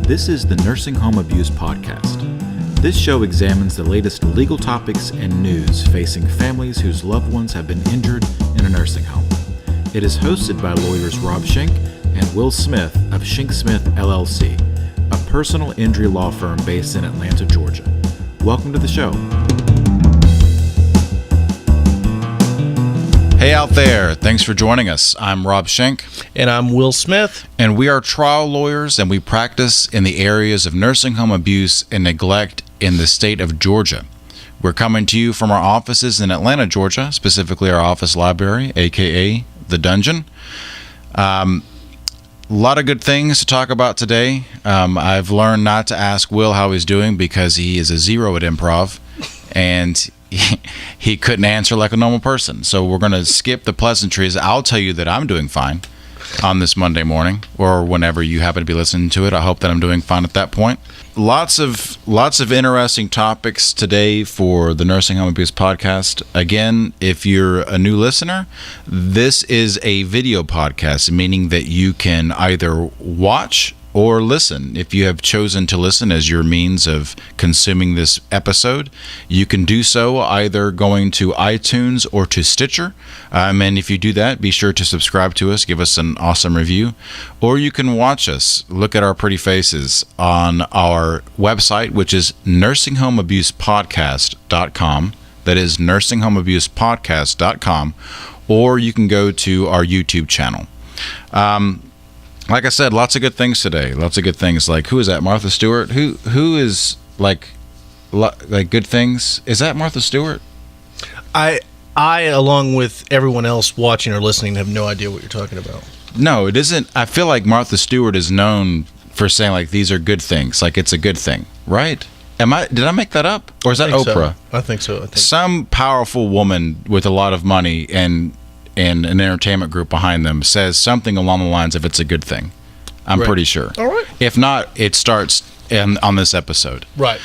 This is the Nursing Home Abuse Podcast. This show examines the latest legal topics and news facing families whose loved ones have been injured in a nursing home. It is hosted by lawyers Rob Schenk and Will Smith of Schenk Smith LLC, a personal injury law firm based in Atlanta, Georgia. Welcome to the show. Hey out there, thanks for joining us. I'm Rob Schenk. And I'm Will Smith. And we are trial lawyers, and we practice in the areas of nursing home abuse and neglect in the state of Georgia. We're coming to you from our offices in Atlanta, Georgia, specifically our office library, aka the Dungeon. A lot of good things to talk about today. I've learned not to ask Will how he's doing because he is a zero at improv, and he couldn't answer like a normal person. So we're going to skip the pleasantries. I'll tell you that I'm doing fine on this Monday morning, or whenever you happen to be listening to it. I hope that I'm doing fine at that point. Lots of interesting topics today for the Nursing Home Abuse Podcast. Again, if you're a new listener, this is a video podcast, meaning that you can either watch or listen. If you have chosen to listen as your means of consuming this episode, you can do so either going to iTunes or to Stitcher. And if you do that, be sure to subscribe to us, give us an awesome review. Or you can watch us, look at our pretty faces on our website, which is nursinghomeabusepodcast.com. That is nursinghomeabusepodcast.com. Or you can go to our YouTube channel. Like I said, lots of good things today. Lots of good things. Like, who is that? Martha Stewart? Who is like good things? Is that Martha Stewart? I, along with everyone else watching or listening, have no idea what you're talking about. No, it isn't. I feel like Martha Stewart is known for saying like these are good things. Like it's a good thing, right? Did I make that up, or is that Oprah? So. I think so. Some powerful woman with a lot of money and an entertainment group behind them says something along the lines of it's a good thing. I'm pretty sure. All right. If not, it starts on this episode. Right.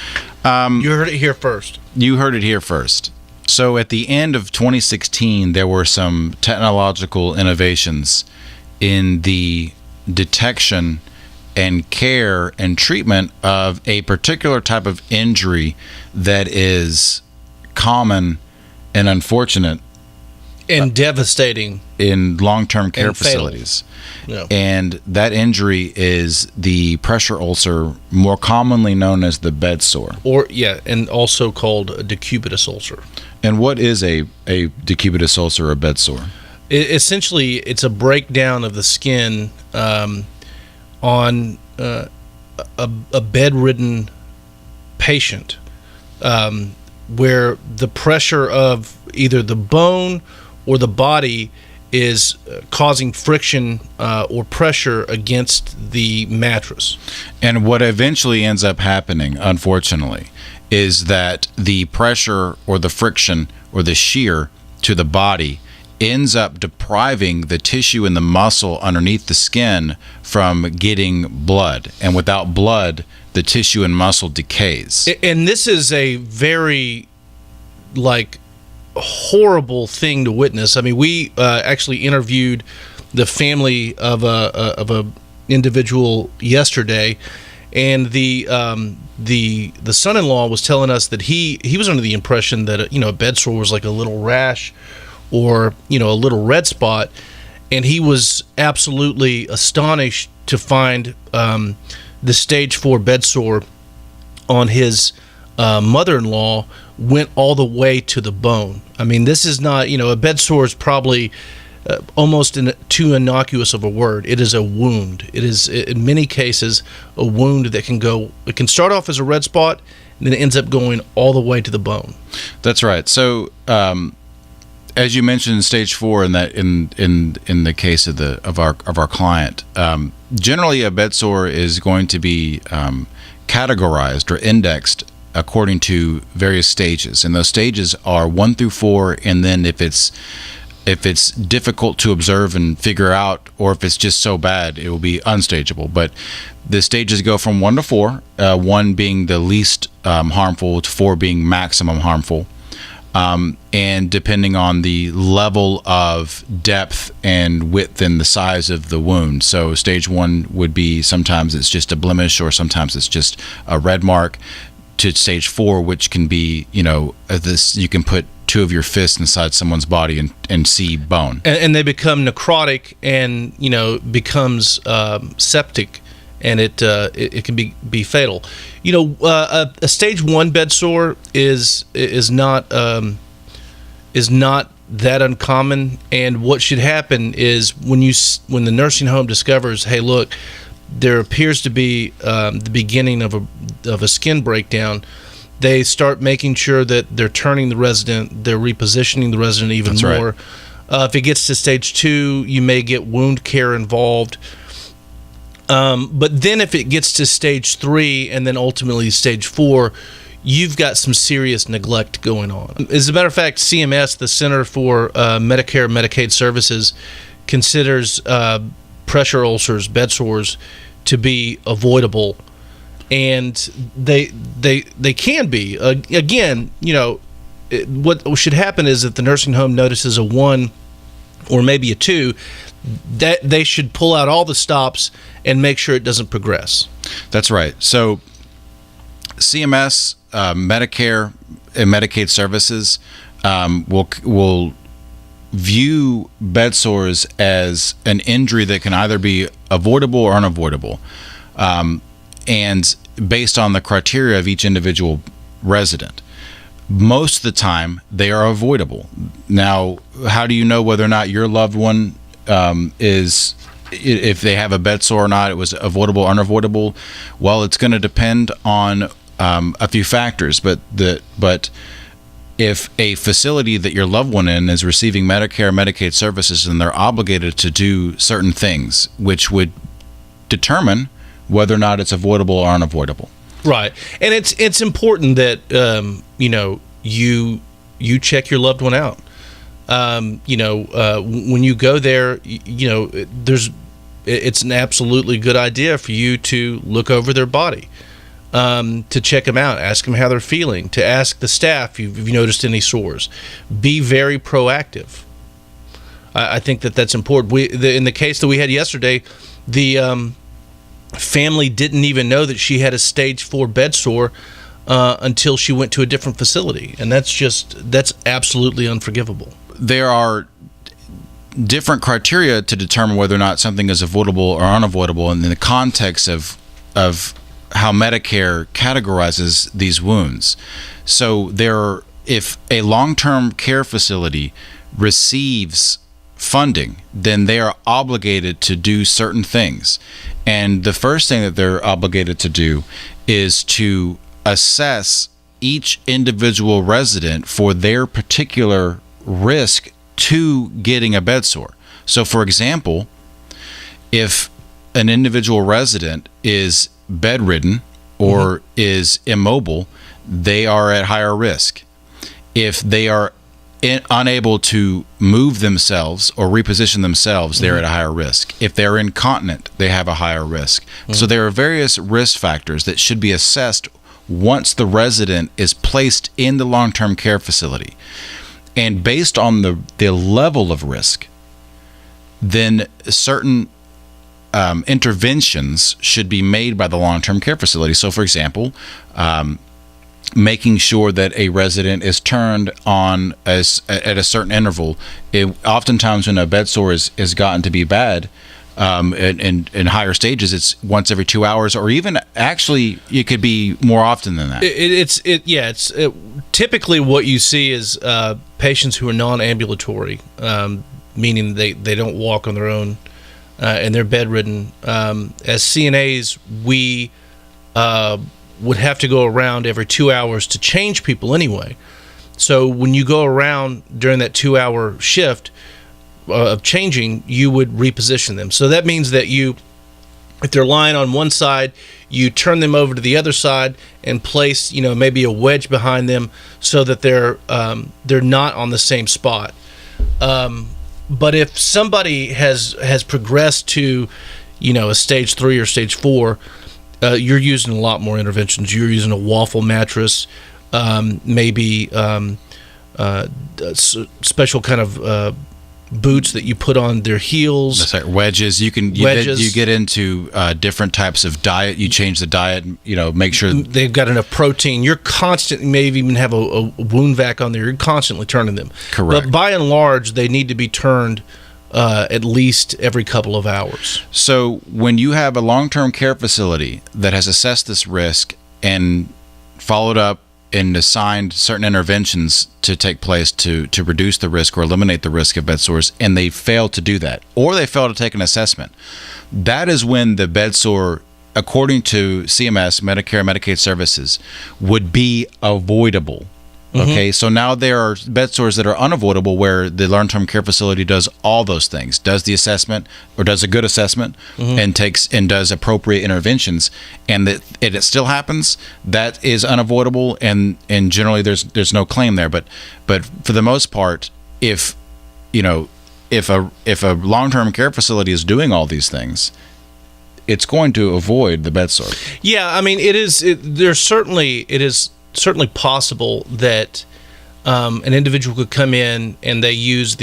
You heard it here first. You heard it here first. So at the end of 2016, there were some technological innovations in the detection and care and treatment of a particular type of injury that is common and unfortunate and devastating in long-term care facilities. Yeah. And that injury is the pressure ulcer, more commonly known as the bedsore. And also called a decubitus ulcer. And what is a decubitus ulcer or bedsore? Essentially, it's a breakdown of the skin on a bedridden patient, where the pressure of either the bone or the body is causing friction or pressure against the mattress. And what eventually ends up happening, unfortunately, is that the pressure or the friction or the shear to the body ends up depriving the tissue and the muscle underneath the skin from getting blood. And without blood, the tissue and muscle decays. And this is a very, horrible thing to witness. I mean, we actually interviewed the family of a individual yesterday, and the son-in-law was telling us that he was under the impression that a bedsore was like a little rash or a little red spot, and he was absolutely astonished to find the stage 4 bedsore on his mother-in-law went all the way to the bone. I mean, this is not, a bedsore is probably almost too innocuous of a word. It is a wound. It is, in many cases, a wound that it can start off as a red spot, and then it ends up going all the way to the bone. That's right. So, as you mentioned in stage 4, in the case of our client, generally a bedsore is going to be categorized or indexed according to various stages, and those stages are 1 through 4. And then if it's difficult to observe and figure out, or if it's just so bad, it will be unstageable. But the stages go from 1 to 4, 1 being the least harmful to 4 being maximum harmful. and depending on the level of depth and width and the size of the wound. So stage 1 would be sometimes it's just a blemish or sometimes it's just a red mark, to stage 4, which can be, this, you can put 2 of your fists inside someone's body and see bone. And they become necrotic and, becomes septic, and it can be fatal. A stage 1 bed sore is not that uncommon. And what should happen is when the nursing home discovers, hey, look, there appears to be the beginning of a skin breakdown, they start making sure that they're turning the resident, they're repositioning the resident even That's more. Right. If it gets to stage 2, you may get wound care involved. But then if it gets to stage 3 and then ultimately stage 4, you've got some serious neglect going on. As a matter of fact, CMS, the Center for Medicare and Medicaid Services, considers pressure ulcers, bedsores, to be avoidable, and they can be. Again, what should happen is that the nursing home notices a 1 or maybe a 2, that they should pull out all the stops and make sure it doesn't progress. That's right. So CMS, Medicare and Medicaid Services will view bed sores as an injury that can either be avoidable or unavoidable, and based on the criteria of each individual resident. Most of the time, they are avoidable. Now, how do you know whether or not your loved one if they have a bed sore or not, it was avoidable or unavoidable? Well, it's going to depend on a few factors, but if a facility that your loved one in is receiving Medicare or Medicaid services, and they're obligated to do certain things, which would determine whether or not it's avoidable or unavoidable. Right, and it's important that you check your loved one out. When you go there, it's an absolutely good idea for you to look over their body, to check them out, ask them how they're feeling, to ask the staff if you've noticed any sores. Be very proactive. I think that's important. In the case that we had yesterday, the family didn't even know that she had a stage 4 bed sore until she went to a different facility, and that's absolutely unforgivable. There are different criteria to determine whether or not something is avoidable or unavoidable in the context of how Medicare categorizes these wounds. So if a long-term care facility receives funding, then they are obligated to do certain things. And the first thing that they're obligated to do is to assess each individual resident for their particular risk to getting a bed sore. So, for example, if an individual resident is bedridden or is immobile, they are at higher risk. If they are unable to move themselves or reposition themselves, they're at a higher risk. If they're incontinent, they have a higher risk. So there are various risk factors that should be assessed once the resident is placed in the long-term care facility. And based on the level of risk, then certain interventions should be made by the long-term care facility. So, for example, making sure that a resident is turned on at a certain interval. Oftentimes when a bed sore is gotten to be bad, in higher stages, it's once every 2 hours, or even actually it could be more often than that. It's typically what you see is patients who are non-ambulatory, meaning they don't walk on their own, and they're bedridden. As CNAs, we would have to go around every 2 hours to change people anyway. So when you go around during that 2-hour shift of changing, you would reposition them. So that means that if they're lying on one side, you turn them over to the other side and place, maybe a wedge behind them so that they're not on the same spot. But if somebody has progressed to, a stage 3 or stage 4, you're using a lot more interventions. You're using a waffle mattress, maybe special kind of boots that you put on their heels. That's right. Wedges. You get into different types of diet. You change the diet. Make sure they've got enough protein. You're constantly, maybe even have a wound vac on there. You're constantly turning them. Correct. But by and large, they need to be turned at least every couple of hours. So when you have a long-term care facility that has assessed this risk and followed up and assigned certain interventions to take place to reduce the risk or eliminate the risk of bedsores, and they fail to do that, or they fail to take an assessment, that is when the bedsore, according to CMS, Medicare and Medicaid Services, would be avoidable. Okay, so now there are bedsores that are unavoidable, where the long-term care facility does all those things, does the assessment or does a good assessment, and does appropriate interventions, and that it still happens. That is unavoidable, and generally there's no claim there. But for the most part, if a long-term care facility is doing all these things, it's going to avoid the bedsore. Yeah, I mean, it is certainly possible that an individual could come in and they use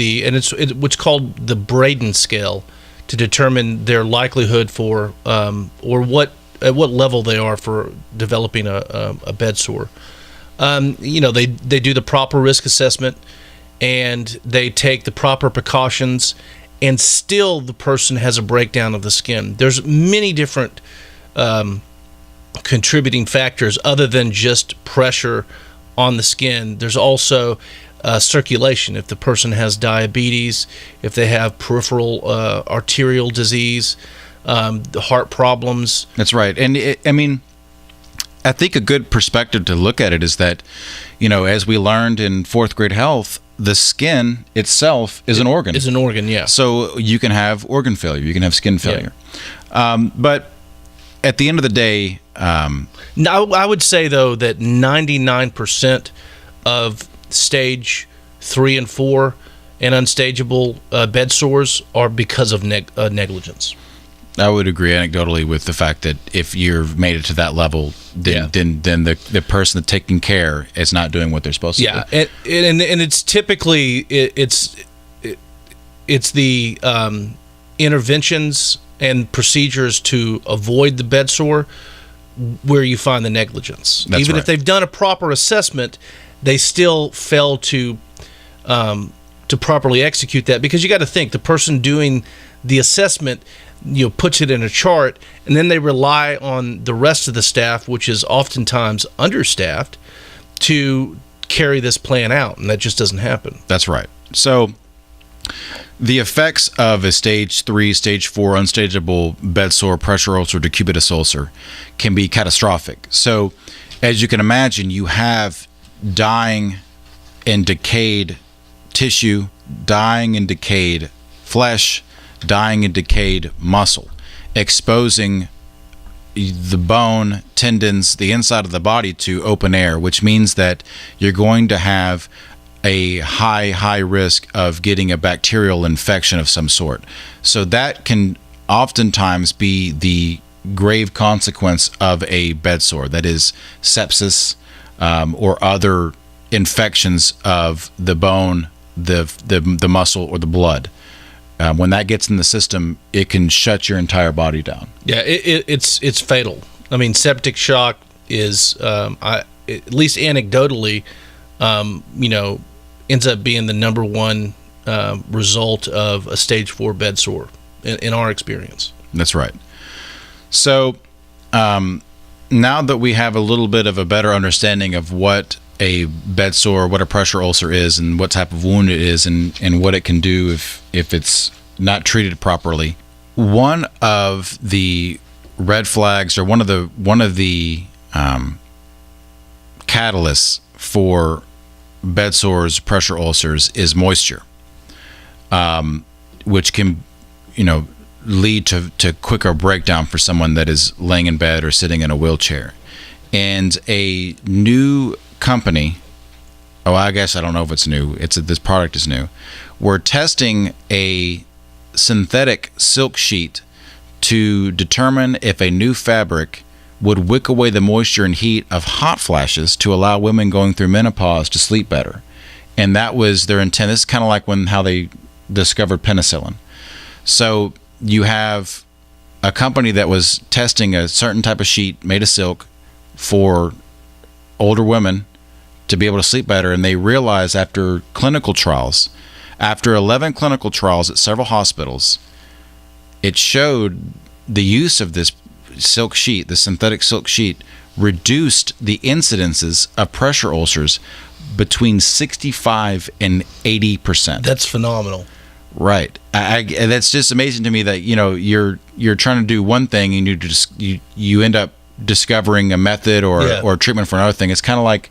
what's called the Braden scale to determine their likelihood for or at what level they are for developing a bedsore. They do the proper risk assessment, and they take the proper precautions, and still the person has a breakdown of the skin. There's many different contributing factors other than just pressure on the skin. There's also circulation. If the person has diabetes, if they have peripheral arterial disease, the heart problems. That's right. And I think a good perspective to look at it is that, as we learned in fourth grade health, the skin itself is an organ. Is an organ, yeah. So you can have organ failure. You can have skin failure. Yeah. But at the end of the day, now I would say, though, that 99% of stage 3 and 4 and unstageable bed sores are because of negligence. I would agree anecdotally with the fact that if you've made it to that level, then the person that's taking care is not doing what they're supposed to do. Yeah, and it's typically it's the interventions and procedures to avoid the bed sore where you find the negligence. That's Even right. if they've done a proper assessment, they still fail to properly execute that, because you got to think the person doing the assessment puts it in a chart, and then they rely on the rest of the staff, which is oftentimes understaffed, to carry this plan out, and that just doesn't happen. That's right. So the effects of a stage 3, stage 4 unstageable bed sore, pressure ulcer, decubitus ulcer can be catastrophic. So as you can imagine, you have dying and decayed tissue, dying and decayed flesh, dying and decayed muscle, exposing the bone, tendons, the inside of the body to open air, which means that you're going to have a high risk of getting a bacterial infection of some sort. So that can oftentimes be the grave consequence of a bed sore, that is sepsis or other infections of the bone, the muscle, or the blood. When that gets in the system, it can shut your entire body down. Yeah, it's fatal. I mean, septic shock is, at least anecdotally, ends up being the number one result of a stage 4 bed sore in our experience. That's right. So now that we have a little bit of a better understanding of what a bed sore, what a pressure ulcer is, and what type of wound it is, and what it can do if it's not treated properly, one of the red flags, or one of the catalysts for bed sores, pressure ulcers, is moisture, which can lead to quicker breakdown for someone that is laying in bed or sitting in a wheelchair. And a new company, I guess I don't know if it's new, this product is new, we're testing a synthetic silk sheet to determine if a new fabric would wick away the moisture and heat of hot flashes to allow women going through menopause to sleep better. and that was their intent. This is kind of like how they discovered penicillin. So you have a company that was testing a certain type of sheet made of silk for older women to be able to sleep better, and they realized after 11 clinical trials at several hospitals, it showed the use of this silk sheet, the synthetic silk sheet, reduced the incidences of pressure ulcers between 65 and 80%. That's phenomenal. Right. That's just amazing to me that, you're trying to do one thing and you end up discovering a method or treatment for another thing. It's kind of like,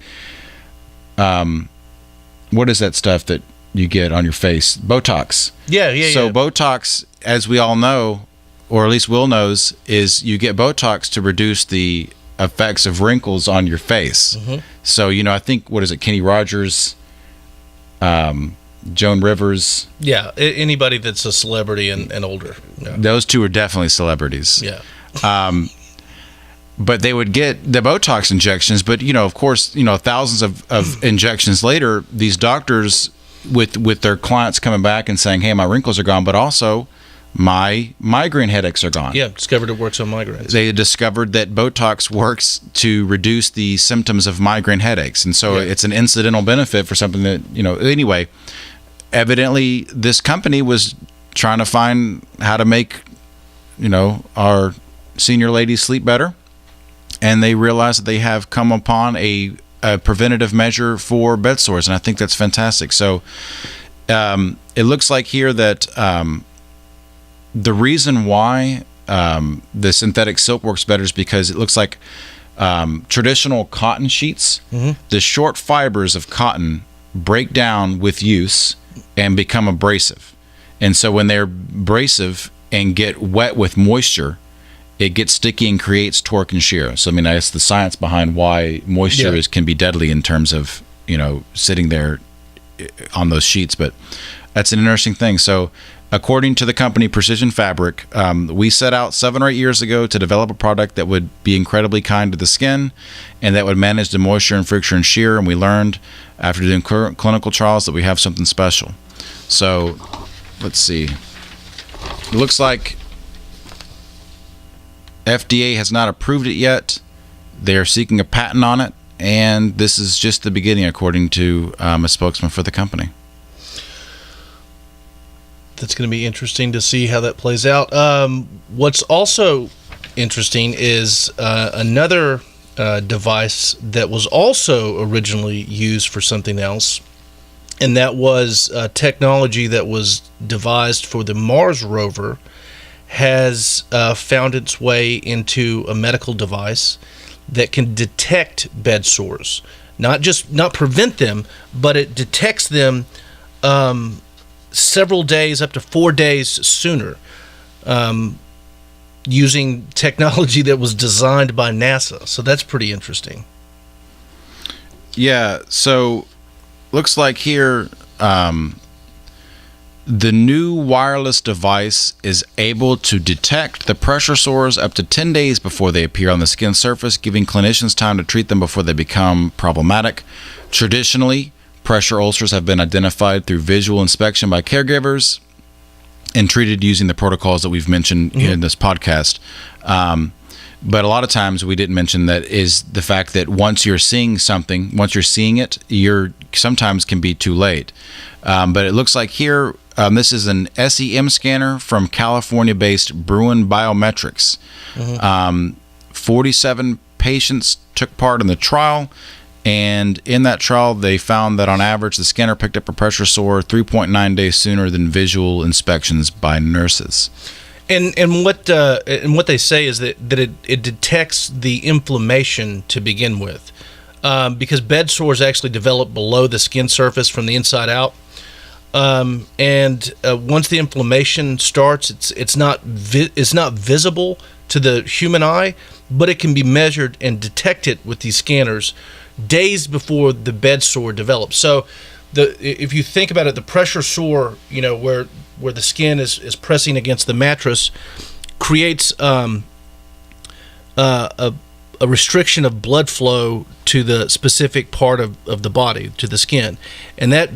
what is that stuff that you get on your face? Botox. Yeah. So Botox, as we all know, or at least Will knows, is you get Botox to reduce the effects of wrinkles on your face. Mm-hmm. So, I think, what is it, Kenny Rogers, Joan Rivers. Yeah, anybody that's a celebrity and older. Yeah. Those two are definitely celebrities. Yeah. But they would get the Botox injections, but, of course, thousands of injections later, these doctors with their clients coming back and saying, hey, my wrinkles are gone, but also my migraine headaches are gone. Yeah, discovered it works on migraines. They discovered that Botox works to reduce the symptoms of migraine headaches. And so it's an incidental benefit for something that, anyway, evidently this company was trying to find how to make, our senior ladies sleep better. And they realized that they have come upon a preventative measure for bedsores. And I think that's fantastic. So it looks like here that the reason why the synthetic silk works better is because it looks like traditional cotton sheets, the short fibers of cotton break down with use and become abrasive. And so when they're abrasive and get wet with moisture, it gets sticky and creates torque and shear. So, that's the science behind why moisture can be deadly in terms of, sitting there on those sheets. But that's an interesting thing. So, according to the company Precision Fabric, we set out 7 or 8 years ago to develop a product that would be incredibly kind to the skin and that would manage the moisture and friction and shear. And we learned after doing clinical trials that we have something special. So, let's see. It looks like FDA has not approved it yet. They are seeking a patent on it, and this is just the beginning, according to a spokesman for the company. That's going to be interesting to see how that plays out. What's also interesting is another device that was also originally used for something else, and that was technology that was devised for the Mars rover has found its way into a medical device that can detect bed sores. Not prevent them, but it detects them several days, up to 4 days sooner, using technology that was designed by NASA. So that's pretty interesting. Yeah, so looks like here the new wireless device is able to detect the pressure sores up to 10 days before they appear on the skin surface, giving clinicians time to treat them before they become problematic. Traditionally, pressure ulcers have been identified through visual inspection by caregivers and treated using the protocols that we've mentioned in this podcast. But a lot of times we didn't mention that is the fact that once you're seeing something, once you're seeing it, you're sometimes can be too late. But it looks like here, this is an SEM scanner from California-based Bruin Biometrics. 47 patients took part in the trial, and in that trial, they found that on average, the scanner picked up a pressure sore 3.9 days sooner than visual inspections by nurses. And what they say is that it detects the inflammation to begin with, because bed sores actually develop below the skin surface from the inside out. And once the inflammation starts, it's not visible to the human eye, but it can be measured and detected with these scanners days before the bed sore develops. So if you think about it, the pressure sore, where the skin is pressing against the mattress, creates a a restriction of blood flow to the specific part of the body, to the skin, and that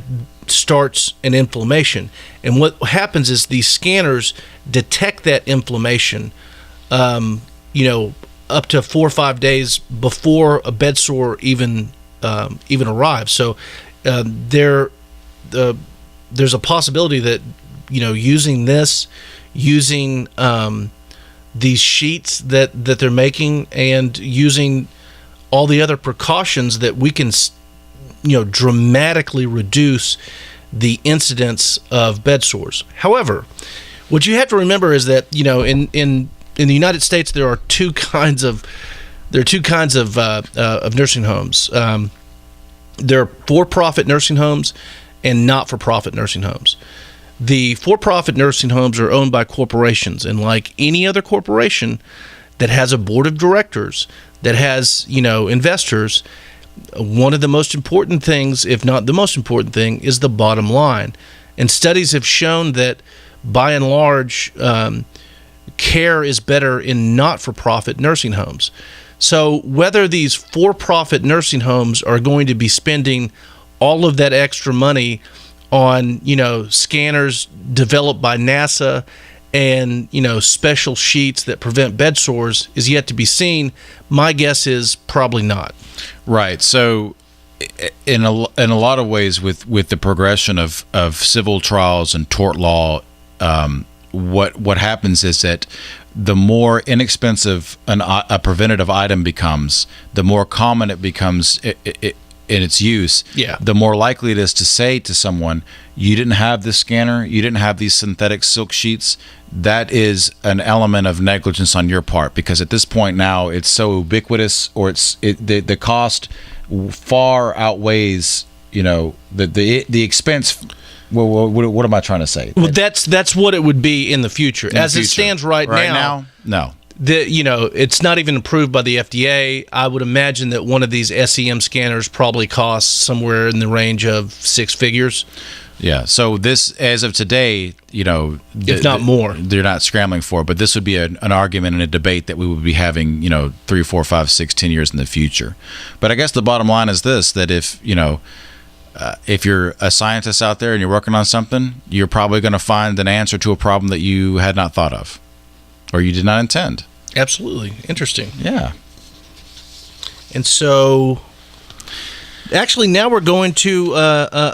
starts an inflammation. And what happens is these scanners detect that inflammation, up to 4 or 5 days before a bedsore even arrives. So there's a possibility that using these sheets that they're making, and using all the other precautions, that we can dramatically reduce the incidence of bed sores. However, what you have to remember is that in the United States there are two kinds of nursing homes. There are for-profit nursing homes and not-for-profit nursing homes. The for-profit nursing homes are owned by corporations, and like any other corporation that has a board of directors, that has investors, one of the most important things, if not the most important thing, is the bottom line. And studies have shown that by and large, care is better in not-for-profit nursing homes. So whether these for-profit nursing homes are going to be spending all of that extra money on scanners developed by NASA and special sheets that prevent bed sores is yet to be seen. My guess is probably not. Right. So in a lot of ways, with the progression of civil trials and tort law, what happens is that the more inexpensive a preventative item becomes, the more common it becomes in its use, the more likely it is to say to someone, you didn't have this scanner, you didn't have these synthetic silk sheets. That is an element of negligence on your part, because at this point now it's so ubiquitous, or the cost far outweighs the expense. Well, what am I trying to say? Well, that's what it would be in the future. As it stands right now, no. It's not even approved by the FDA. I would imagine that one of these SEM scanners probably costs somewhere in the range of 6 figures. Yeah. So this, as of today, if not more, they're not scrambling for it. But this would be an argument and a debate that we would be having, 3, 4, 5, 6, 10 years in the future. But I guess the bottom line is this: that if you're a scientist out there and you're working on something, you're probably going to find an answer to a problem that you had not thought of, or you did not intend. Absolutely. Interesting. Yeah. And so, actually, now we're going to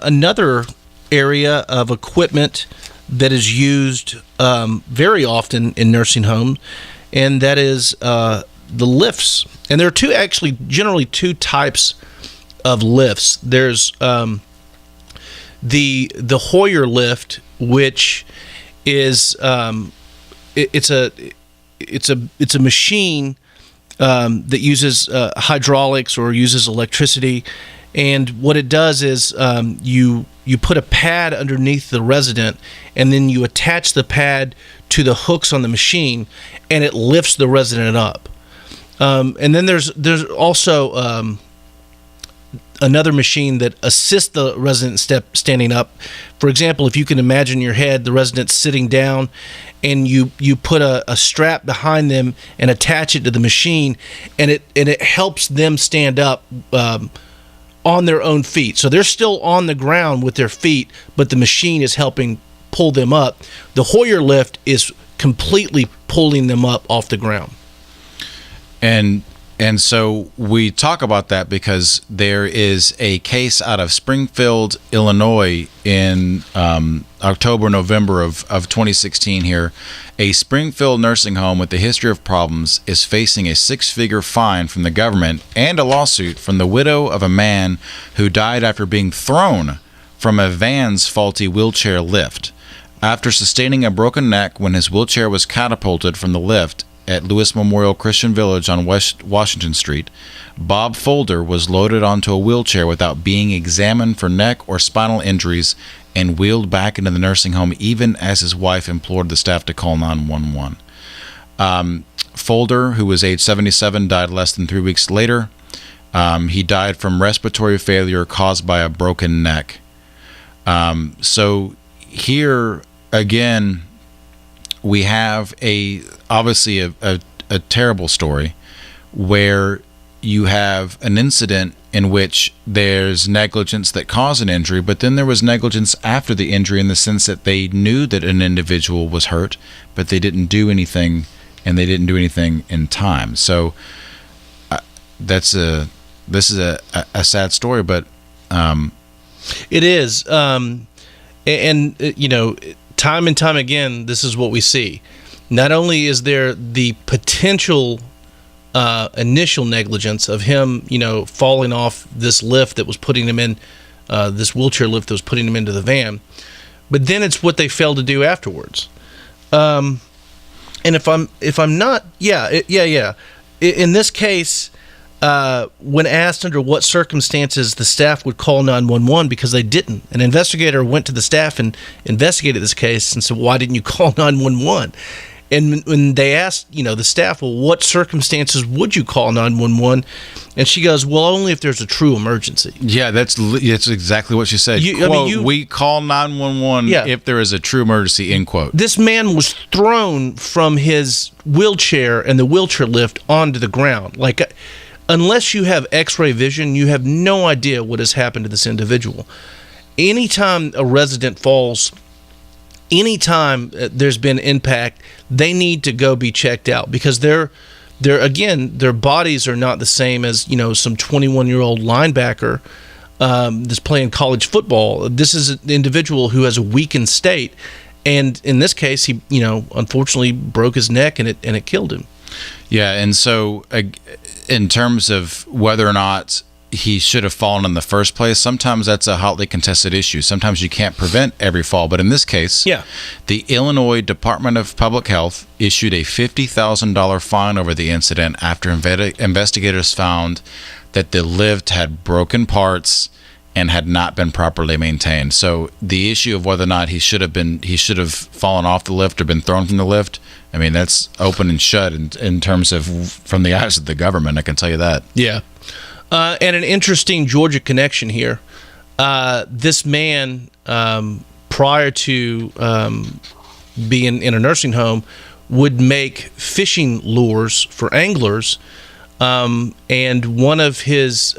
another area of equipment that is used very often in nursing homes, and that is the lifts. And there are generally two types of lifts. There's the Hoyer lift, which is it's a machine that uses hydraulics or uses electricity, and what it does is you put a pad underneath the resident, and then you attach the pad to the hooks on the machine, and it lifts the resident up. And then there's also another machine that assists the resident standing up. For example, if you can imagine your head, the resident's sitting down, and you put a strap behind them and attach it to the machine, and it helps them stand up on their own feet. So they're still on the ground with their feet, but the machine is helping pull them up. The Hoyer lift is completely pulling them up off the ground. And so we talk about that because there is a case out of Springfield, Illinois in October, November of 2016 here. A Springfield nursing home with a history of problems is facing a 6-figure fine from the government and a lawsuit from the widow of a man who died after being thrown from a van's faulty wheelchair lift. After sustaining a broken neck when his wheelchair was catapulted from the lift at Lewis Memorial Christian Village on West Washington Street, Bob Folder was loaded onto a wheelchair without being examined for neck or spinal injuries and wheeled back into the nursing home even as his wife implored the staff to call 911. Folder, who was age 77, died less than 3 weeks later. He died from respiratory failure caused by a broken neck. So here again, we have obviously a terrible story where you have an incident in which there's negligence that caused an injury, but then there was negligence after the injury in the sense that they knew that an individual was hurt, but they didn't do anything, and they didn't do anything in time. So this is a sad story, but it is. Time and time again, this is what we see. Not only is there the potential initial negligence of him, falling off this lift that was putting him in, this wheelchair lift that was putting him into the van, but then it's what they failed to do afterwards. And if I'm not, in this case, when asked under what circumstances the staff would call 911, because they didn't. An investigator went to the staff and investigated this case and said, why didn't you call 911? And when they asked, the staff, well, what circumstances would you call 911? And she goes, well, only if there's a true emergency. Yeah, that's exactly what she said. We call 911 if there is a true emergency, end quote. This man was thrown from his wheelchair and the wheelchair lift onto the ground. Like, unless you have x-ray vision, you have no idea what has happened to this individual. Anytime a resident falls, anytime there's been impact, they need to go be checked out, because their bodies are not the same as some 21-year-old linebacker that's playing college football. This is an individual who has a weakened state, and in this case, he unfortunately broke his neck and it killed him. Yeah, and so in terms of whether or not he should have fallen in the first place, sometimes that's a hotly contested issue. Sometimes you can't prevent every fall, but in this case, the Illinois Department of Public Health issued a $50,000 fine over the incident after investigators found that the lift had broken parts and had not been properly maintained. So the issue of whether or not he should have fallen off the lift or been thrown from the lift, I mean, that's open and shut in terms of from the eyes of the government, I can tell you that. Yeah. And an interesting Georgia connection here. This man, prior to being in a nursing home, would make fishing lures for anglers, and one of his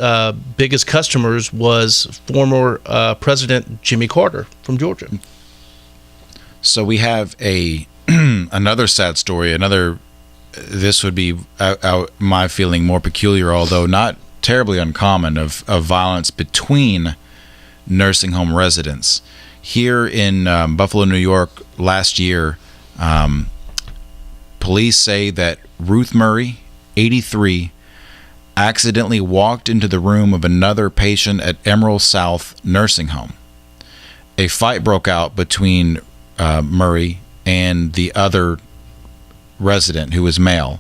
biggest customers was former President Jimmy Carter from Georgia. So we have another sad story. This would be my feeling more peculiar, although not terribly uncommon, of violence between nursing home residents. Here in Buffalo, New York, last year, police say that Ruth Murray, 83, accidentally walked into the room of another patient at Emerald South Nursing Home. A fight broke out between Murray and the other resident, who was male.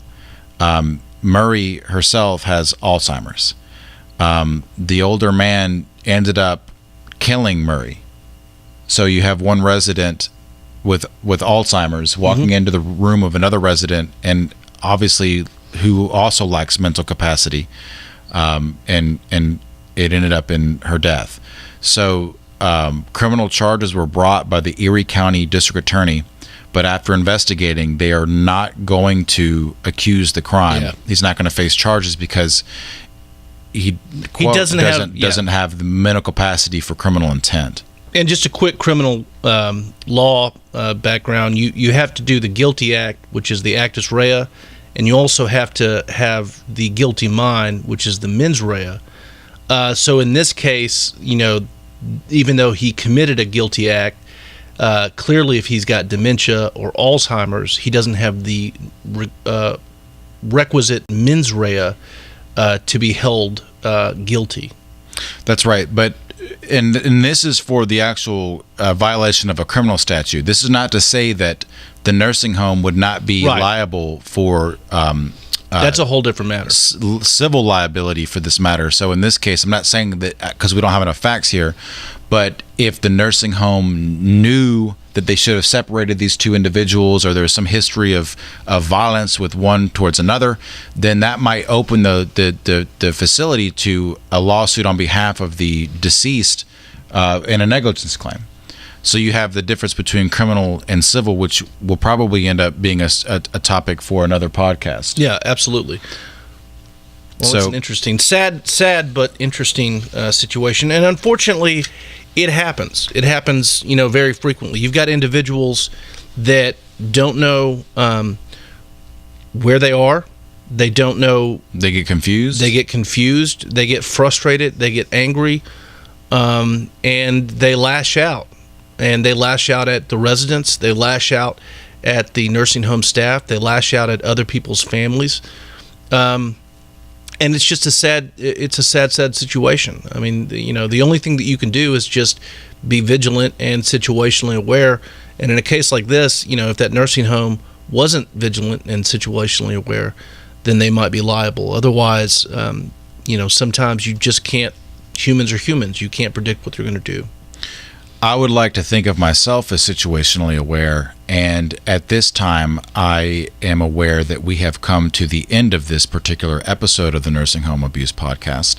Murray herself has Alzheimer's. The older man ended up killing Murray. So you have one resident with Alzheimer's walking into the room of another resident, and obviously who also lacks mental capacity, and it ended up in her death. So criminal charges were brought by the Erie County District Attorney, but after investigating, they are not going to accuse the crime. Yeah. He's not going to face charges because he doesn't have the mental capacity for criminal intent. And just a quick criminal law background: you have to do the guilty act, which is the actus rea, and you also have to have the guilty mind, which is the mens rea. So in this case, even though he committed a guilty act, clearly if he's got dementia or Alzheimer's, he doesn't have the requisite mens rea to be held guilty. That's right. But and this is for the actual violation of a criminal statute. This is not to say that the nursing home would not be liable for that's a whole different matter. Civil liability for this matter. So in this case, I'm not saying that because we don't have enough facts here, but if the nursing home knew that they should have separated these two individuals, or there's some history of violence with one towards another, then that might open the facility to a lawsuit on behalf of the deceased in a negligence claim. So you have the difference between criminal and civil, which will probably end up being a topic for another podcast. Yeah, absolutely. Well, it's an interesting, sad but interesting situation, and unfortunately, it happens. It happens, very frequently. You've got individuals that don't know where they are. They don't know. They get confused. They get confused. They get frustrated. They get angry, and they lash out. And they lash out at the residents. They lash out at the nursing home staff. They lash out at other people's families. And it's just a sad situation. I mean, the only thing that you can do is just be vigilant and situationally aware. And in a case like this, if that nursing home wasn't vigilant and situationally aware, then they might be liable. Otherwise, sometimes you just can't. Humans are humans. You can't predict what they're going to do. I would like to think of myself as situationally aware, and at this time, I am aware that we have come to the end of this particular episode of the Nursing Home Abuse Podcast.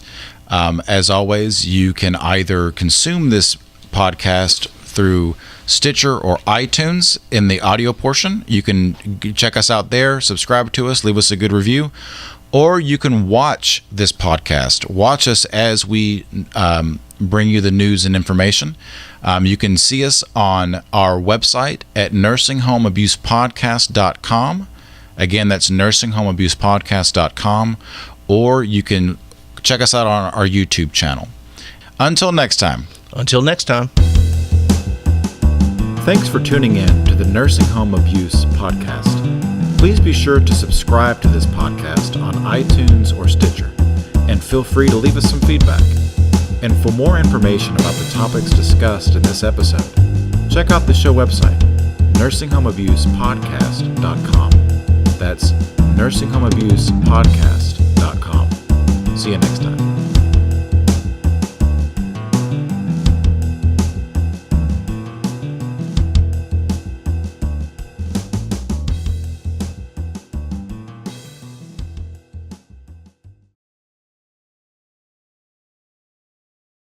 As always, you can either consume this podcast through Stitcher or iTunes in the audio portion. You can check us out there, subscribe to us, leave us a good review, or you can watch this podcast. Watch us as we bring you the news and information. You can see us on our website at nursinghomeabusepodcast.com. Again, that's nursinghomeabusepodcast.com, or you can check us out on our YouTube channel. Until next time. Thanks for tuning in to the Nursing Home Abuse Podcast. Please be sure to subscribe to this podcast on iTunes or Stitcher, and feel free to leave us some feedback. And for more information about the topics discussed in this episode, check out the show website, nursinghomeabusepodcast.com. That's nursinghomeabusepodcast.com. See you next time.